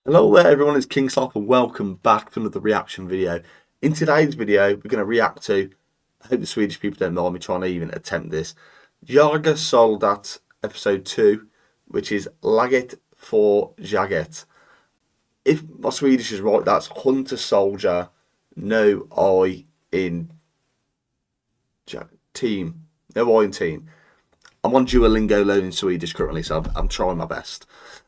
Hello there everyone, it's King Sloth and welcome back to another reaction video. In today's video we're going to react to, I hope the Swedish people don't mind me trying to even attempt this, Jägarsoldat episode 2, which is Laget före jaget. If my Swedish is right, that's hunter soldier, no I in team, no I in team. I'm on Duolingo learning Swedish currently, so I'm trying my best.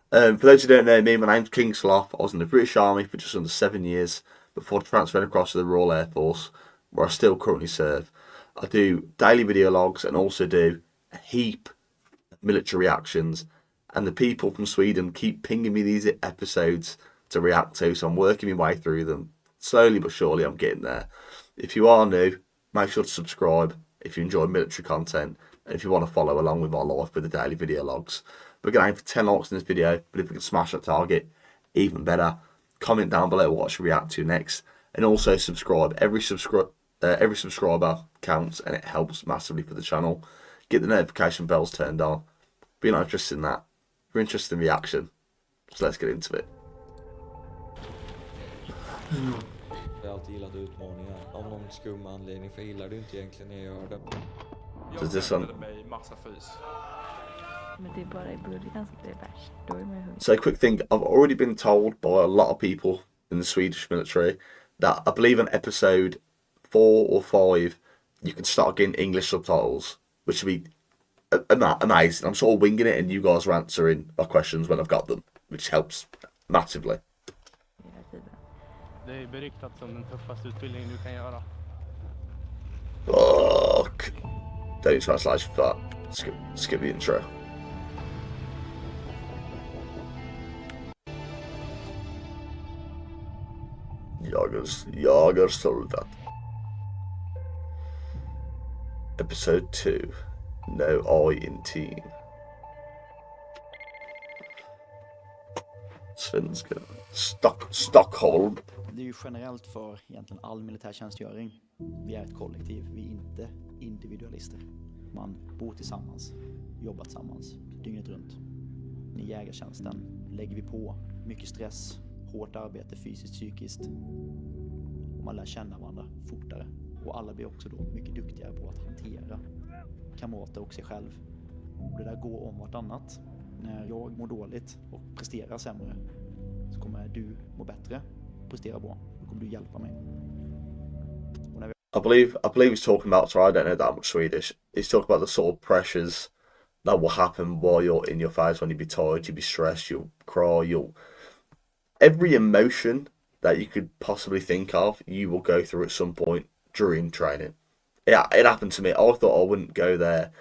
For those who don't know me, my name's King Sloth. I was in the British Army for just under 7 years before transferring across to the Royal Air Force, where I still currently serve. I do daily video logs and also do a heap of military reactions. And the people from Sweden keep pinging me these episodes to react to, so I'm working my way through them. Slowly but surely, I'm getting there. If you are new, make sure to subscribe if you enjoy military content and if you want to follow along with my life with the daily video logs. We're going to aim for 10 likes in this video, but if we can smash that target, even better. Comment down below what I should react to next, and also subscribe. Every subscriber counts, and it helps massively for the channel. Get the notification bells turned on. If you're not interested in that, if you're interested in reaction, so let's get into it. Jag har alltid gillat utmaningar. Av någon skum anledning, för jag gillar det inte egentligen när jag gör det. Does this one? So a quick thing, I've already been told by a lot of people in the Swedish military that I believe on episode 4 or 5 you can start getting English subtitles, which would be amazing. I'm sort of winging it and you guys are answering my questions when I've got them, which helps massively. Det är beryktat som den tuffaste utbildningen du kan göra. Fuck. Don't translation for that. Skip the intro. Jägarsoldat. Episode 2. No I in team. Svenska. Stockholm. Det är ju generellt för egentligen all militär tjänstgöring. Vi är ett kollektiv, vi är inte individualister. Man bor tillsammans, jobbar tillsammans dygnet runt. I jägartjänsten lägger vi på mycket stress, hårt arbete fysiskt, psykiskt. Och man lär känna varandra fortare. Och alla blir också då mycket duktigare på att hantera kamrater och sig själv. Och det där går om vartannat. När jag mår dåligt och presterar sämre så kommer du må bättre, prestera bra. Då kommer du hjälpa mig. I believe he's talking about, sorry, I don't know that much Swedish. He's talking about the sort of pressures that will happen while you're in your phase, when you'll be tired, you'll be stressed, you'll cry, every emotion that you could possibly think of, you will go through at some point during training. Yeah, it happened to me. I thought I wouldn't go there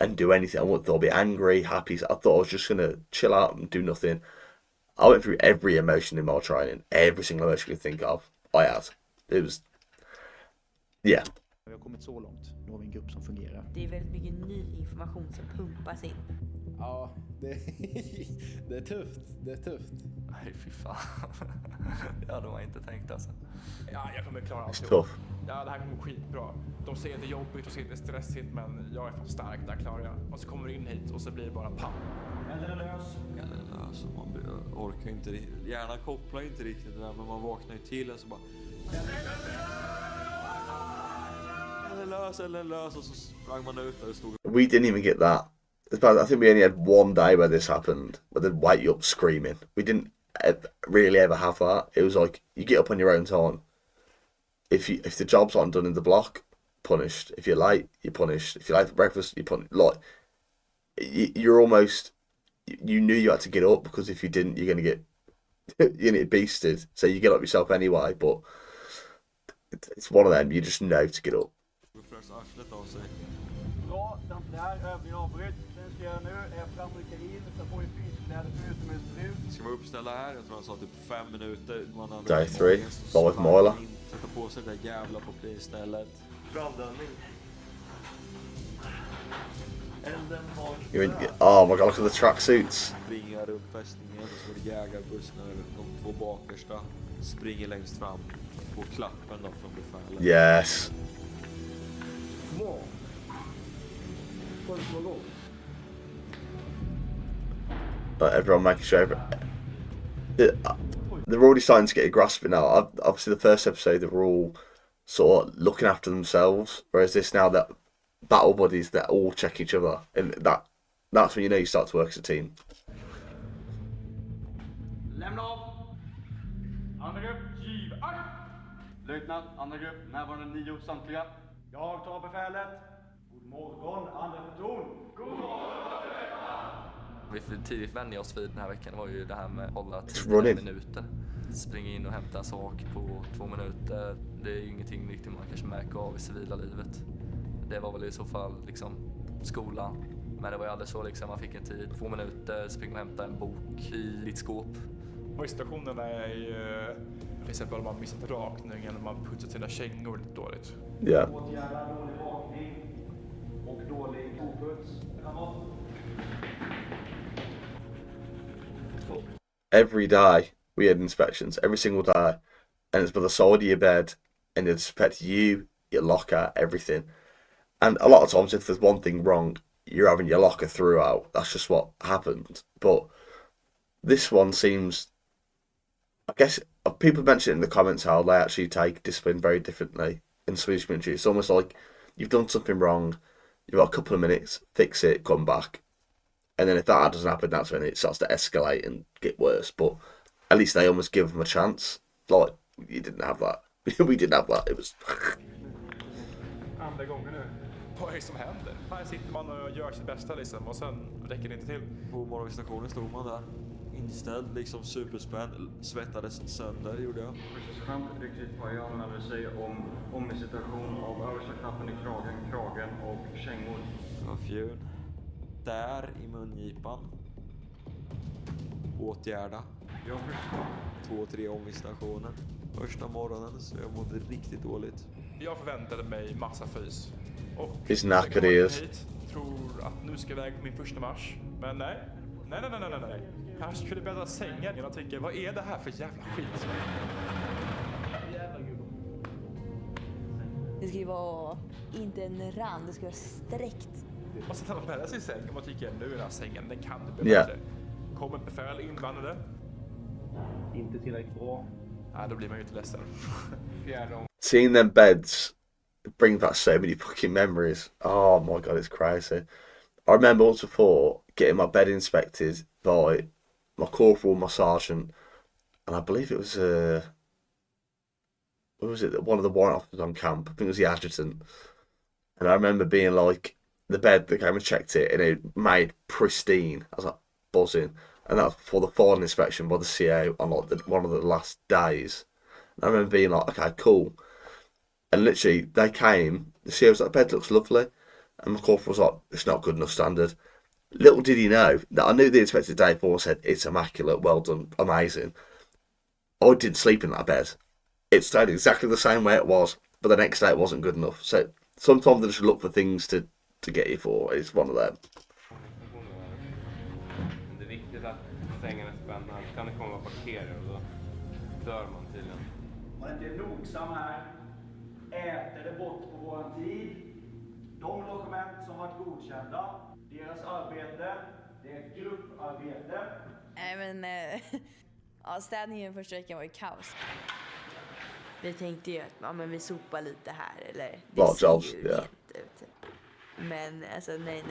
and do anything. I thought I'd be angry, happy. I thought I was just going to chill out and do nothing. I went through every emotion in my training. Every single emotion you could think of, I had. It was, yeah. Vi har kommit så långt. Nu har vi en grupp som fungerar. Det är väldigt mycket ny information som pumpas in. Ja, det är tufft. Det är tufft. Nej, fy fan. Ja, de har inte tänkt alltså. Ja, jag kommer klara allt. Ja, det här kommer gå skitbra. De ser det jobbigt och ser det stressigt, men jag är för stark, där klarar jag. Och så kommer du in hit och så blir det bara pam. Eller lös. Man orkar inte riktigt. Hjärnan kopplar inte riktigt det där, men man vaknar ju till och så bara... Eller lös, och så sprang man ut där och stod... We didn't even get that. I think we only had one day where this happened, where they'd wake you up screaming. We didn't really ever have that. It was like, you get up on your own time. If the jobs aren't done in the block, punished. If you're late, you're punished. If you're late for breakfast, you're punished. Like, you're almost... You knew you had to get up, because if you didn't, you're gonna get beasted. So you get up yourself anyway, but it's one of them, you just know to get up. Bra, den här övningen avbryts. Den ska göra nu är framrycka in, sen får vi fyskläder för utomhusbruk. Ska vi uppställa här? Jag tror han sa typ 5 minuter. Day 3, 5 miler. Sätta på sig det där jävla papperstället. Brandövning. Oh my god, look at the tracksuits. Springa runt fästningen, och så var det jägarbussarna, de 2 bakersta springer längst fram på klappen då från befälet. Yes. Everyone making sure they're already starting to get a grasp of it now. Obviously, the first episode, they were all sort of looking after themselves, whereas this now, that battle buddies, they're all check each other, and that's when you know you start to work as a team. Lämna av! Andra grupp, giv akt! Löjtnant, andra grupp, närvarande 9 samtliga. Jag tar befälet. God morgon, andra pluton. God morgon! Vi får tidigt vänja oss vid den här veckan var ju det här med att hålla 10 minuter. Springa in och hämta en sak på 2 minuter. Det är ju ingenting riktigt man kanske märker av i civila livet. Det var väl i så fall liksom skolan. Men det var ju aldrig så liksom, man fick en tid, 2 minuter, springa och hämta en bok i ditt skåp. Och situationerna är ju till exempel om man missat rakningen och man putsat sina kängor lite dåligt. Ja. Åtgärda dålig rakning och dålig koputs. Framåt. Every day we had inspections, every single day, and it's by the side of your bed, and they'd inspect you, your locker, everything. And a lot of times, if there's one thing wrong, you're having your locker throughout. That's just what happened. But this one seems, I guess, people mention in the comments how they actually take discipline very differently in the Swedish military. It's almost like you've done something wrong, you've got a couple of minutes, fix it, come back. And then if that doesn't happen, that's when it starts to escalate and get worse. But at least they almost give them a chance. Like, you didn't have that. We didn't have that. It was... Andra gången nu. Vad är det som händer? Här sitter man och gör sitt bästa liksom och sen räcker det inte till. På morgonstationen stod man där. Inställd, liksom superspänd. Svettades sönder, gjorde jag. Skönt riktigt vad jag använder sig om omvisitation av översta knappen i kragen och kängor. Det var fjun. Där i mungipan. Åtgärda. Jag förstår. 2-3 omvisitationer. Första morgonen så jag mådde riktigt dåligt. Jag förväntade mig massa fys. Och His knackered ears. tror att nu ska jag iväg på min första marsch. Men nej. Jag skulle bädda sängen. Jag tänker, vad är det här för jävla skit? Det ska ju vara inte en rand, det ska vara sträckt. Och sen när man bäddar sig i sängen och tycker, nu är den här sängen, den kan du bli Ja. bättre. Kommer befäl invandrade. Inte tillräckligt bra. Nej, då blir man ju inte ledsen. Seeing them beds brings back so many fucking memories. Oh my god, it's crazy. I remember once before getting my bed inspected by my corporal, my sergeant, and I believe it was what was it? One of the warrant officers on camp. I think it was the adjutant. And I remember being like, the bed, they came and checked it, and it made pristine. I was like buzzing, and that was before the final inspection by the CO on like one of the last days. And I remember being like, okay, cool. And literally, they came. The CO was like, the bed looks lovely, and my corporal was like, it's not good enough standard. Little did he know that I knew the inspector the day before said it's immaculate, well done, amazing. I didn't sleep in that bed. It stayed exactly the same way it was, but the next day it wasn't good enough. So sometimes they just look for things to get you for. It's one of them. Det är viktigt att sängen är spännande. Kan det komma parkerer och då dör man tydligen. Man är inte nogsam här. Äter det bort på våran tid. De logement som varit godkända. Deras arbete. Det är ett grupparbete. Nej men, ja, städningen första veckan var ju kaos. Vi tänkte ju att ja, men vi sopar lite här eller det Bara ser jobs, ju ja. rent ut. Men alltså nej.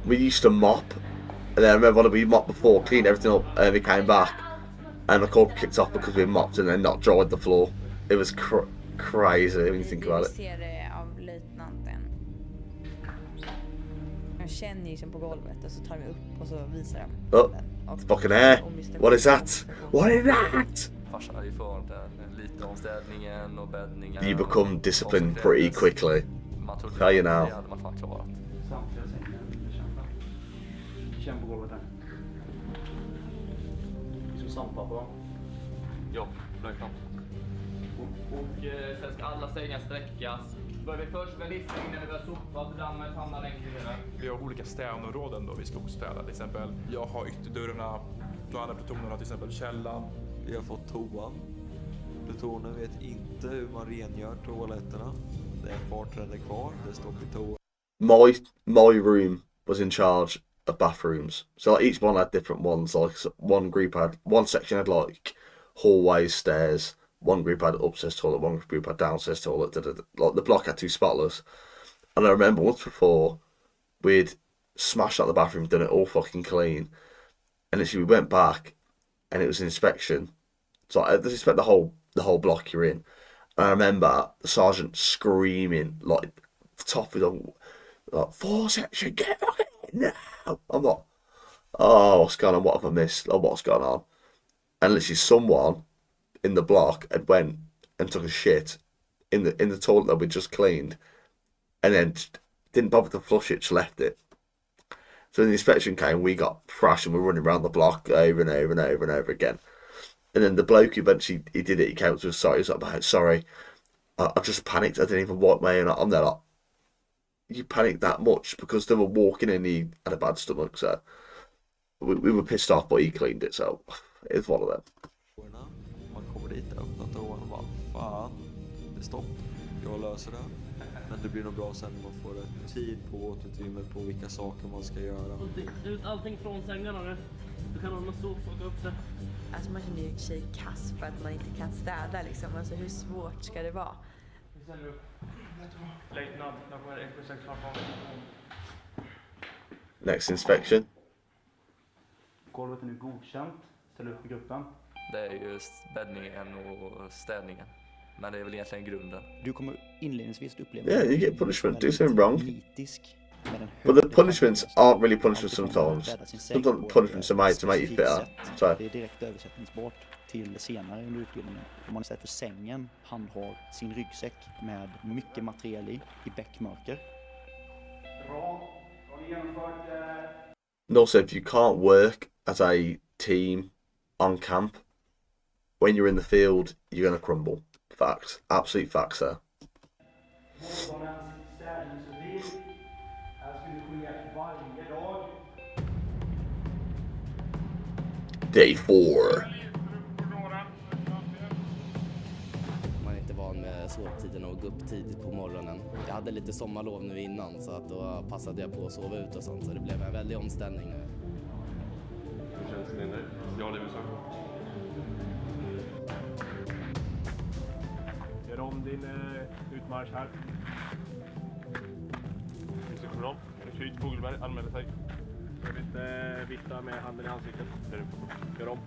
We used to mop, and then I remember when we mopped before, cleaned everything up, and we came back, and the corporal kicked off because we mopped and then not dried the floor. It was crazy when you think about it. Vi ser det av löjtnanten. Jag känner ju som på golvet och så tar de upp och så visar de. Oh, fucking hair. What is that? What is that? Farsan hade ju för lite om städningen och bäddningen. You become disciplined pretty quickly. Man trodde Tell you now. det hade man fan klarat. Samtliga sängar är kända. Känn på golvet här. Som sandpapper va? Ja, löjtnant. Och sen ska alla sängar sträckas. Börjar vi först med listning när vi börjar sopa så dammet hamnar längst ner. Vi har olika städområden då vi ska städa. Till exempel, jag har ytterdörrarna, de andra plutonerna har till exempel källan. Vi har fått toan. Plutonen vet inte hur man rengör toaletterna. Det är fartränder kvar, det står på toa. My room was in charge of bathrooms. So like each one had different ones. Like one section had like hallways, stairs. One group had upstairs toilet. One group had downstairs toilet. Like the block had 2 spotless. And I remember once before we'd smashed out the bathroom, done it all fucking clean, and then we went back, and it was an inspection. So they inspect the whole block you're in. And I remember the sergeant screaming like top of the like 4 section, get fucking in now. I'm like, oh, what's going on? What have I missed? Oh, what's going on? And literally someone in the block had went and took a shit in the toilet that we just cleaned, and then didn't bother to flush it, just left it. So when the inspection came, we got thrashed and we're running around the block over and over and over and over again. And then the bloke who eventually he did it, he came to us, sorry, he was like, sorry, I just panicked, I didn't even wipe my own. I'm there like, you panicked that much? Because they were walking and he had a bad stomach, so we were pissed off, but he cleaned it, so it's one of them. Man kommer dit, öppnar dörren och bara, fan, det är stopp, jag löser det. Men det blir nog bra sen när man får tid på återutrymme på vilka saker man ska göra. Ut allting från sängarna nu. Du kan ha någon stort plocka upp det. Alltså man känner ju sig kass för att man inte kan städa liksom. Alltså hur svårt ska det vara? Next inspection. Golvet är nu godkänt. Ställ upp i gruppen. Det är ju bäddningen och städningen. Men det är väl egentligen grunden. Du kommer inledningsvis uppleva... Yeah, you get punishment. Do something wrong. Nitisk, but the punishments aren't really punishments sometimes. Sometimes punishments are made to make you fitter. So. Det är direkt översättningsbart till senare under utbildningen. Om man istället för sängen handhar sin ryggsäck med mycket material i bäckmörker. Bra. Har ni genomfört... And also, if you can't work as a team on camp, when you're in the field, you're going to crumble. Facts. Absolute facts there. Day 4. Man är inte van med sovtiden och gå upp tidigt på morgonen. Jag hade lite sommarlov nu innan så att då passade jag på att sova ut och sånt, så det blev en väldig omställning nu. Hur känns det nu? Ja, det är så. Gör om din utmarsch här. Instruktion. Kryt Fogelberg anmäler sig. Jag vill inte vifta med handen i ansiktet. Gör om.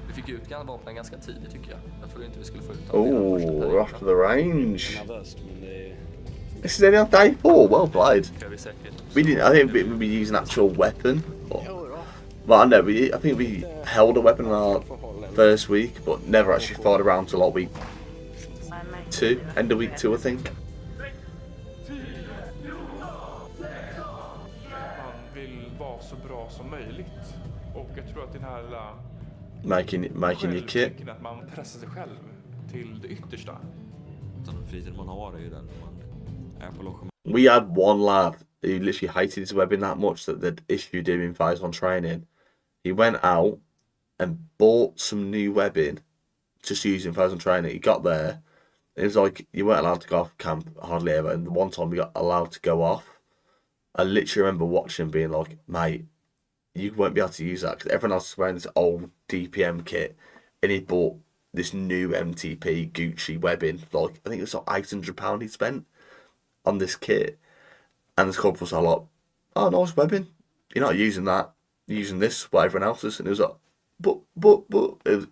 Vi fick ut vapnen ganska tidigt tycker jag. Jag trodde inte vi skulle få ut dem. Oh, after the range. This is only on day 4. Well played. We didn't. I think we used an actual weapon. Well, I know. I think we held a weapon in our first week, but never actually fired around till like week 2, end of week 2, I think. Man vill vara så bra som möjligt, och jag tror att den här making your kit. Att man pressar sig själv till det yttersta. Den fritid man har är ju den man är på logen. We had one lad who literally hated his webbing that much that they'd issued him in phase 1 training. He went out and bought some new webbing just using phase 1 training. He got there, it was like you weren't allowed to go off camp hardly ever, and the one time we got allowed to go off, I literally remember watching him being like, mate, you won't be able to use that because everyone else is wearing this old DPM kit, and he bought this new MTP Gucci webbing. Like, I think it was like £800 he spent on this kit, and the corporals are like, oh, nice webbing, you're not using that, you're using this, what everyone else is. And it was like, but it was,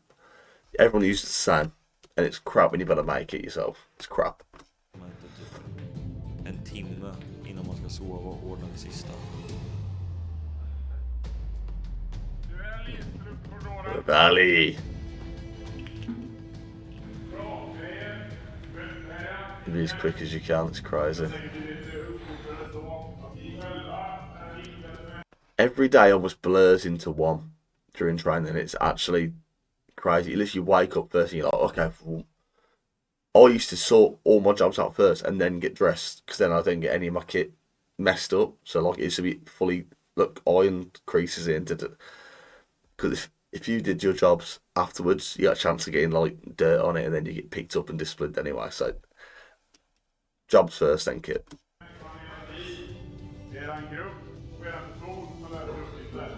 everyone uses the same, and it's crap when you better make it yourself. It's crap. En timme innan man ska sova och ordna det sista. Valley. Be as quick as you can, it's crazy. Every day almost blurs into one during training. It's actually crazy. You literally wake up first and you're like, okay, I used to sort all my jobs out first and then get dressed, because then I didn't get any of my kit messed up. So like it used to be fully ironed creases in, because if you did your jobs afterwards, you got a chance of getting like dirt on it, and then you get picked up and disciplined anyway. So jobs first, then kit. leda en grupp och era person som löser uppgifter.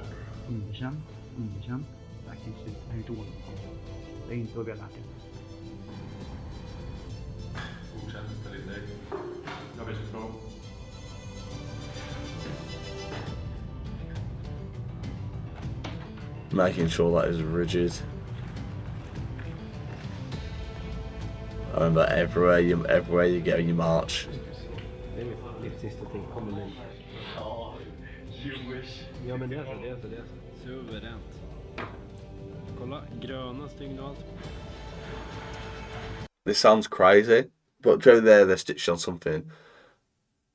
Underkänd. Det här kan ju sluta. Det här är inte ordning. Det är inte vad vi har lärt er. Godkänt, ställ in dig. Jag vill 22. Making sure that is rigid. I remember everywhere you go, you march. Det är mitt sista ting. Kommer nu. Ja, Jewish. Ja, men det är så. Suveränt. Kolla, gröna stygn och allt. This sounds crazy, but Joe there, they're stitched on something.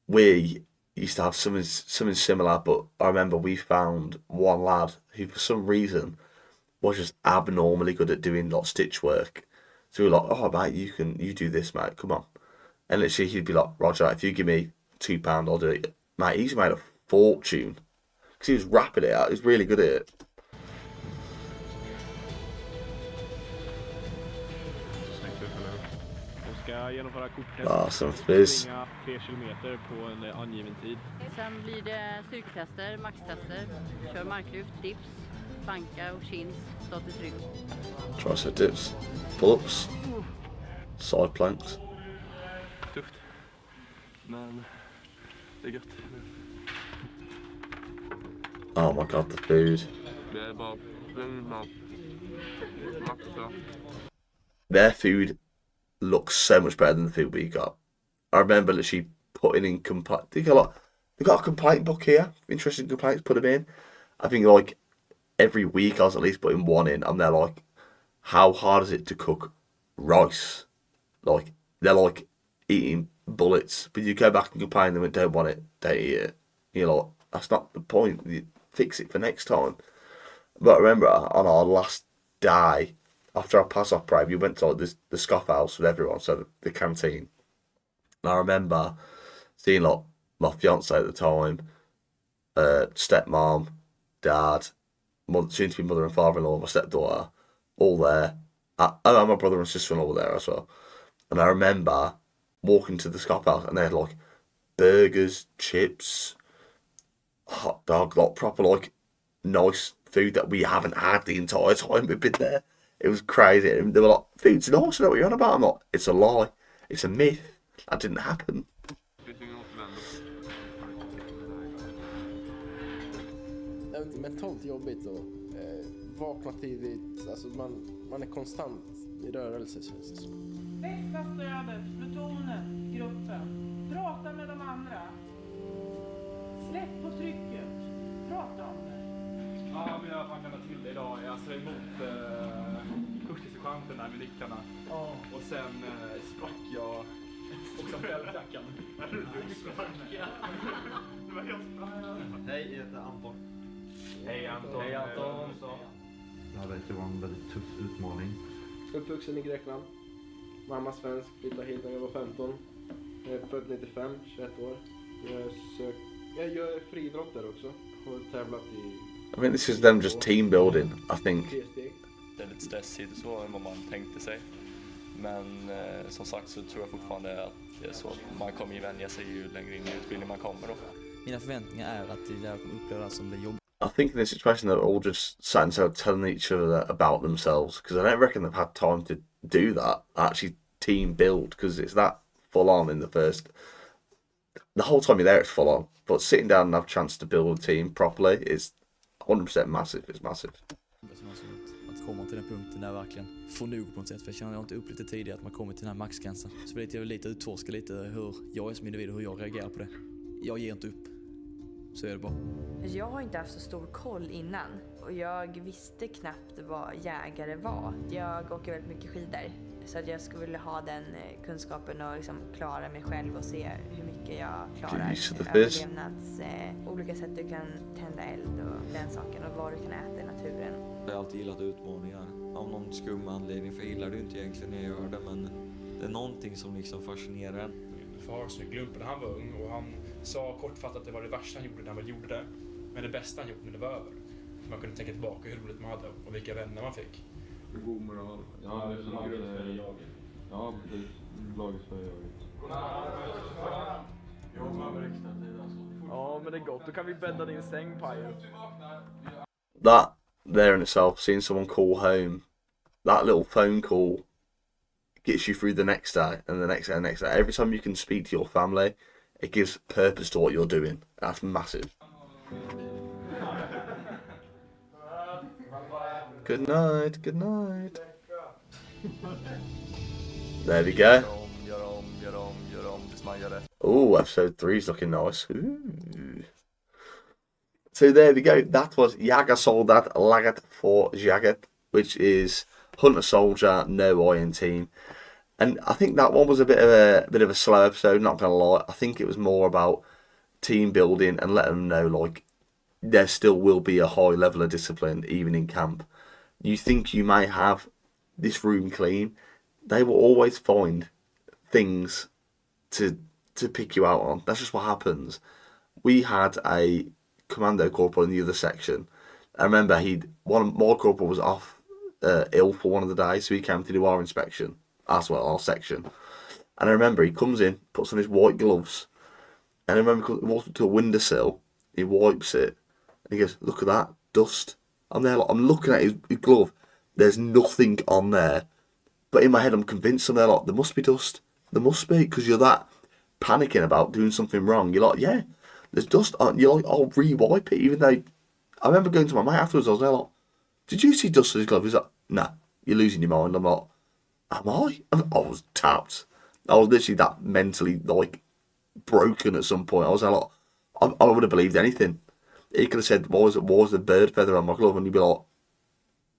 We used to have something similar, but I remember we found one lad who, for some reason, was just abnormally good at doing like stitch work. So we were like, "Oh, mate, you do this, mate. Come on." And literally, he'd be like, "Roger, if you give me £2, I'll do it." Mate, he's made a fortune because he was rapping it out. He was really good at it. Ska genomföra korttest. Som fizz. Springa 3 kilometer på en angiven tid. Sen blir det styrketester, maxtester. Kör marklyft, dips, planka och chins, statisk rygg. Tricep dips, pull-ups, side planks. Tufft. Men det är gött. Oh my god, the food. Det är bara maxa. Their food looks so much better than the food we got. I remember literally putting in complaint. They got a complaint book here. Interesting complaints, put them in. I think like every week I was at least putting one in, and they're like, how hard is it to cook rice? Like they're like eating bullets, but you go back and complain them and don't want it, don't eat it. You're like, that's not the point. You fix it for next time. But I remember on our last day, after our pass off parade, we went to like the scoff house with everyone, so the canteen. And I remember seeing like my fiance at the time, stepmom, dad, soon to be mother and father-in-law, my stepdaughter, all there. And my brother and sister-in-law were there as well. And I remember walking to the scoff house, and they had like burgers, chips, hot dog, like proper like nice food that we haven't had the entire time we've been there. It was crazy. And they were like, "Food's nice, I know what you're on about." I'm like, "It's a lie. It's a myth. That didn't happen." Mentalt jobbigt och vakna tidigt. Alltså man är konstant i rörelse, känns det som. Växla stödet, plutonen, gruppen. Prata med de andra. Släpp på trycket. Prata om det. Ja, men jag tankade till det idag. Jag ser emot kurssergeanten där med nycklarna. Och sen sprack jag också fältjackan. Hej, jag heter Anton. Hej Anton. Hej Anton. Det här verkar vara en väldigt tuff utmaning. Uppvuxen i Grekland. Mamma svensk, flyttade hit när jag var 15. Jag är född 95, 21 år. Jag gör friidrottare också. Har tävlat i... I mean, this is them just team building, I think. Det är lite stressigt så än vad man tänkte sig. Men som sagt så tror jag fortfarande att det är så. Man kommer ju vänja sig ju längre in i utbildning man kommer då. Mina förväntningar är att jag kommer uppleva det som det jobb. I think in this situation they're all just sat and telling each other about themselves, because I don't reckon they've had time to do that, actually team build, because it's that full on in the first. The whole time you're there, it's full on, but sitting down and have a chance to build a team properly is 100% massive. It's massive. Att komma till den punkten där verkligen får nog på något sätt, för jag känner att jag inte upplevt det tidigare att man kommer till den här maxgränsen. Så vill jag lite utforska lite hur jag är som individ och hur jag reagerar på det. Jag ger inte upp. Så är det bara. Jag har inte haft så stor koll innan och jag visste knappt vad jägare var. Jag åker väldigt mycket skidor så att jag skulle vilja ha den kunskapen och liksom klara mig själv och se hur mycket jag klarar överlevnads olika sätt du kan tända eld och den saken och vad du kan äta i naturen. Jag har alltid gillat utmaningar. Av någon skum anledning, för jag gillar det inte egentligen när jag gör det, men det är någonting som liksom fascinerar en. Min far som glömde när han var ung och han sa kortfattat att det var det värsta han gjorde när han väl gjorde det. Men det bästa han gjorde när det var över. Man kunde tänka tillbaka hur roligt man hade och vilka vänner man fick. God moral. Ja, det är laget före jaget. Ja, precis. Laget före jaget. Jobba med extra tid alltså. Ja, men det är gott. Då kan vi bädda din säng, pajen. That there in itself, seeing someone call home, that little phone call gets you through the next day and the next day and the next day. Every time you can speak to your family, it gives purpose to what you're doing. That's massive. Good night, good night. There we go. Oh, episode 3 is looking nice. Ooh. So there we go. That was Jägarsoldat, Laget före jaget, which is Hunter Soldier, no Iron Team. And I think that one was a bit of a slow episode, not gonna lie. I think it was more about team building and letting them know, like, there still will be a high level of discipline even in camp. You think you may have this room clean, they will always find things to pick you out on. That's just what happens. We had a commando corporal in the other section. I remember my corporal was off ill for one of the days, so he came to do our inspection as well, our section. And I remember he comes in, puts on his white gloves, and I remember he walks up to a windowsill, he wipes it, and he goes, "Look at that, dust." I'm there, like, I'm looking at his glove, there's nothing on there. But in my head, I'm convinced I'm there, like, there must be dust. There must be, because you're that panicking about doing something wrong. You're like, yeah, there's dust on. You're like, I'll re-wipe it, even though I remember going to my mate afterwards. I was there like, did you see dust on his glove? He's like, nah, you're losing your mind. I'm like, am I? I was tapped. I was literally that mentally, like, broken at some point. I was like, I would have believed anything. He could have said, why was the bird feather on my glove? And you'd be like,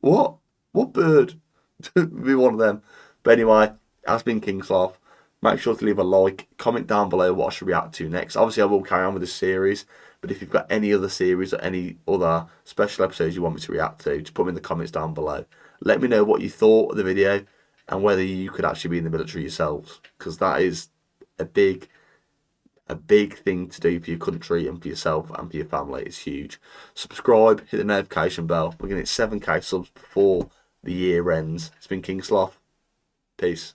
what? What bird? Be one of them. But anyway, that's been King Sloth. Make sure to leave a like, comment down below what I should react to next. Obviously, I will carry on with this series, but if you've got any other series or any other special episodes you want me to react to, just put them in the comments down below. Let me know what you thought of the video and whether you could actually be in the military yourselves, because that is a big thing to do for your country and for yourself and for your family. It's huge. Subscribe, hit the notification bell. We're going to hit 7k subs before the year ends. It's been King Sloth. Peace.